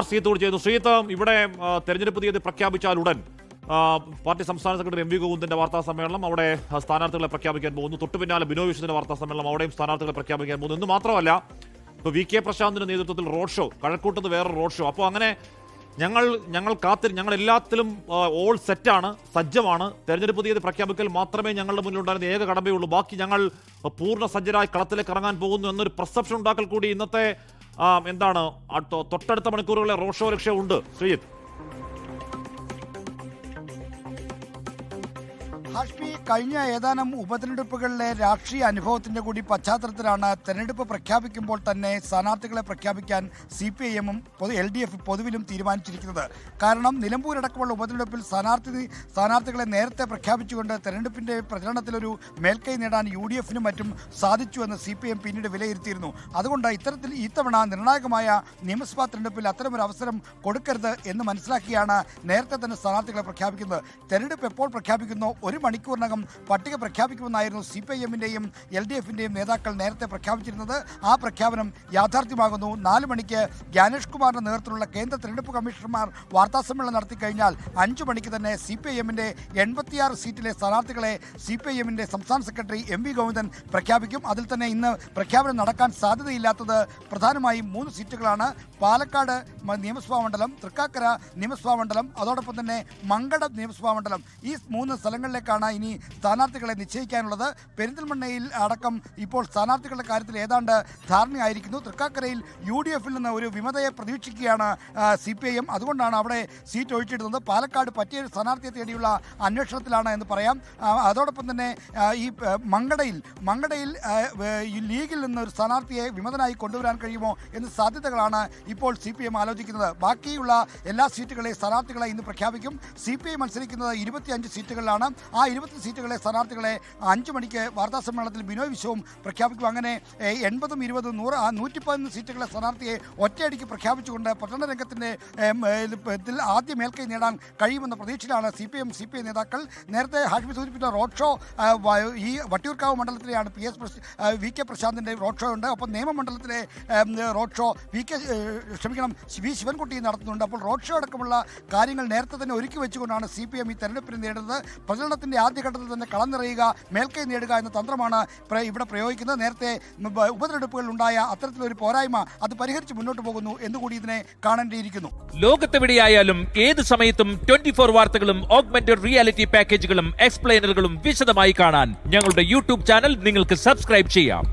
സീത്തോട് ചെയ്തു. ശ്രീത്ത്, ഇവിടെ തെരഞ്ഞെടുപ്പ് തീയതി പ്രഖ്യാപിച്ചാൽ ഉടൻ പാർട്ടി സംസ്ഥാന സെക്രട്ടറി എം വി ഗോവിന്ദന്റെ വാർത്താ സമ്മേളനം, അവിടെ സ്ഥാനാർത്ഥികളെ പ്രഖ്യാപിക്കാൻ പോകുന്നു. തൊട്ടു പിന്നാലെ ബിനോയ് വിശ്വത്തിന്റെ വാർത്താ സമ്മേളനം, അവിടെയും സ്ഥാനാർത്ഥികളെ പ്രഖ്യാപിക്കാൻ പോകുന്നു. എന്ന് മാത്രമല്ല, ഇപ്പോൾ വി കെ പ്രശാന്തിന്റെ നേതൃത്വത്തിൽ റോഡ് ഷോ, കഴക്കൂട്ടത്ത് വേറെ റോഡ് ഷോ. അപ്പോൾ അങ്ങനെ ഞങ്ങൾ എല്ലാത്തിലും ഓൾ സെറ്റാണ്, സജ്ജമാണ്. തെരഞ്ഞെടുപ്പ് തീയതി പ്രഖ്യാപിക്കൽ മാത്രമേ ഞങ്ങളുടെ മുന്നിലുണ്ടായിരുന്ന ഏക കടമയുള്ളൂ. ബാക്കി ഞങ്ങൾ പൂർണ്ണ സജ്ജരായി കളത്തിലേക്ക് ഇറങ്ങാൻ പോകുന്നു എന്നൊരു പെർസെപ്ഷൻ ഉണ്ടാക്കൽ കൂടി ഇന്നത്തെ എന്താണ് തൊട്ടടുത്ത മണിക്കൂറുകളിലെ റോഡ് ഷോ ലക്ഷ്യമുണ്ട്. ശ്രീജിത്ത്, ഹാഷ്മി, കഴിഞ്ഞ ഏതാനും ഉപതെരഞ്ഞെടുപ്പുകളിലെ രാഷ്ട്രീയ അനുഭവത്തിന്റെ കൂടി പശ്ചാത്തലത്തിലാണ് തെരഞ്ഞെടുപ്പ് പ്രഖ്യാപിക്കുമ്പോൾ തന്നെ സ്ഥാനാർത്ഥികളെ പ്രഖ്യാപിക്കാൻ CPIM-ഉം LDF പൊതുവിലും തീരുമാനിച്ചിരിക്കുന്നത്. കാരണം നിലമ്പൂരടക്കമുള്ള ഉപതെരഞ്ഞെടുപ്പിൽ സ്ഥാനാർത്ഥികളെ നേരത്തെ പ്രഖ്യാപിച്ചുകൊണ്ട് തെരഞ്ഞെടുപ്പിന്റെ പ്രചരണത്തിലൊരു മേൽക്കൈ നേടാൻ UDF-നും മറ്റും സാധിച്ചുവെന്ന് CPIM പിന്നീട് വിലയിരുത്തിയിരുന്നു. അതുകൊണ്ട് ഇത്തവണ നിർണായകമായ നിയമസഭാ തെരഞ്ഞെടുപ്പിൽ അത്തരമൊരു അവസരം കൊടുക്കരുത് എന്ന് മനസ്സിലാക്കിയാണ് നേരത്തെ തന്നെ സ്ഥാനാർത്ഥികളെ പ്രഖ്യാപിക്കുന്നത്. തെരഞ്ഞെടുപ്പ് എപ്പോൾ പ്രഖ്യാപിക്കുന്നോ ഒരു മണിക്കൂറിനകം പട്ടിക പ്രഖ്യാപിക്കുമെന്നായിരുന്നു CPIM-ന്റെയും LDF-ന്റെയും നേതാക്കൾ നേരത്തെ പ്രഖ്യാപിച്ചിരുന്നത്. ആ പ്രഖ്യാപനം യാഥാർത്ഥ്യമാകുന്നു. 4 മണിക്ക് ജ്ഞാനേഷ് കുമാറിന്റെ നേതൃത്വത്തിലുള്ള കേന്ദ്ര തെരഞ്ഞെടുപ്പ് കമ്മീഷണർമാർ വാർത്താസമ്മേളനം നടത്തി കഴിഞ്ഞാൽ 5 മണിക്ക് തന്നെ CPIM-ന്റെ 86 സീറ്റിലെ സ്ഥാനാർത്ഥികളെ CPIM-ന്റെ സംസ്ഥാന സെക്രട്ടറി എം വി ഗോവിന്ദൻ പ്രഖ്യാപിക്കും. അതിൽ തന്നെ ഇന്ന് പ്രഖ്യാപനം നടക്കാൻ സാധ്യതയില്ലാത്തത് പ്രധാനമായും 3 സീറ്റുകളാണ്. പാലക്കാട് നിയമസഭാ മണ്ഡലം, തൃക്കാക്കര നിയമസഭാ മണ്ഡലം, അതോടൊപ്പം തന്നെ മങ്കടം നിയമസഭാ മണ്ഡലം. ഈ 3 സ്ഥലങ്ങളിലേക്കാണ് ഇനി സ്ഥാനാർത്ഥികളെ നിശ്ചയിക്കാനുള്ളത്. പെരിന്തൽമണ്ണയിൽ അടക്കം ഇപ്പോൾ സ്ഥാനാർത്ഥികളുടെ കാര്യത്തിൽ ഏതാണ്ട് ധാരണയായിരിക്കുന്നു. തൃക്കാക്കരയിൽ UDF-ൽ നിന്ന് ഒരു വിമതയെ പ്രതീക്ഷിക്കുകയാണ് CPIM. അതുകൊണ്ടാണ് അവിടെ സീറ്റ് ഒഴിച്ചിടുന്നത്. പാലക്കാട് പറ്റിയ സ്ഥാനാർത്ഥിയെ തേടിയുള്ള അന്വേഷണത്തിലാണ് എന്ന് പറയാം. അതോടൊപ്പം തന്നെ ഈ മങ്കടയിൽ ലീഗിൽ നിന്ന് ഒരു സ്ഥാനാർത്ഥിയെ വിമതനായി കൊണ്ടുവരാൻ കഴിയുമോ എന്ന സാധ്യതകളാണ് ഇപ്പോൾ CPIM ആലോചിക്കുന്നത്. ബാക്കിയുള്ള എല്ലാ സ്ഥാനാർത്ഥികളെ ഇന്ന് പ്രഖ്യാപിക്കും. CPIM മത്സരിക്കുന്നത് 25 സീറ്റുകളിലാണ്. ആ 20 സീറ്റുകളെ സ്ഥാനാർത്ഥികളെ 5 മണിക്ക് വാർത്താ സമ്മേളനത്തിൽ ബിനോയ് വിശ്വവും പ്രഖ്യാപിക്കും. അങ്ങനെ 80, 20, 100 111 സീറ്റുകളെ സ്ഥാനാർത്ഥിയെ ഒറ്റയടിക്ക് പ്രഖ്യാപിച്ചുകൊണ്ട് പ്രചരണ രംഗത്തിൻ്റെ ആദ്യ മേൽക്കൈ നേടാൻ കഴിയുമെന്ന പ്രതീക്ഷയിലാണ് CPI നേതാക്കൾ. നേരത്തെ ഹാഷ്മി സൂചിപ്പിച്ച റോഡ് ഷോ ഈ വട്ടിയൂർക്കാവ് മണ്ഡലത്തിലെയാണ് വി കെ പ്രശാന്തിൻ്റെ റോഡ് ഷോ ഉണ്ട്. അപ്പോൾ നിയമമണ്ഡലത്തിലെ റോഡ് ഷോ വി ശിവൻകുട്ടി നടത്തുന്നുണ്ട്. അപ്പോൾ റോഡ് ഷോ അടക്കമുള്ള കാര്യങ്ങൾ നേരത്തെ തന്നെ ഒരുക്കി വെച്ചുകൊണ്ടാണ് CPIM ഈ തെരഞ്ഞെടുപ്പിന് നേടുന്നത്. പ്രചരണത്തിൻ്റെ ആദ്യഘട്ടത്തിൽ തന്നെ കളം നിറയുക, മേൽക്കൈ നേടുക എന്ന തന്ത്രമാണ് ഇവിടെ പ്രയോഗിക്കുന്നത്. നേരത്തെ ഉപതെരഞ്ഞെടുപ്പുകളിൽ ഉണ്ടായ അത്തരത്തിലൊരു പോരായ്മ അത് പരിഹരിച്ച് മുന്നോട്ട് പോകുന്നു എന്നുകൂടി ഇതിനെ കാണേണ്ടിയിരിക്കുന്നു. ലോകത്തെവിടെയായാലും ഏത് സമയത്തും 24 വാർത്തകളും ഓഗ്മെന്റഡ് റിയാലിറ്റി പാക്കേജുകളും എക്സ്പ്ലെയിനറുകളും വിശദമായി കാണാൻ ഞങ്ങളുടെ YouTube ചാനൽ നിങ്ങൾക്ക് സബ്സ്ക്രൈബ് ചെയ്യാം.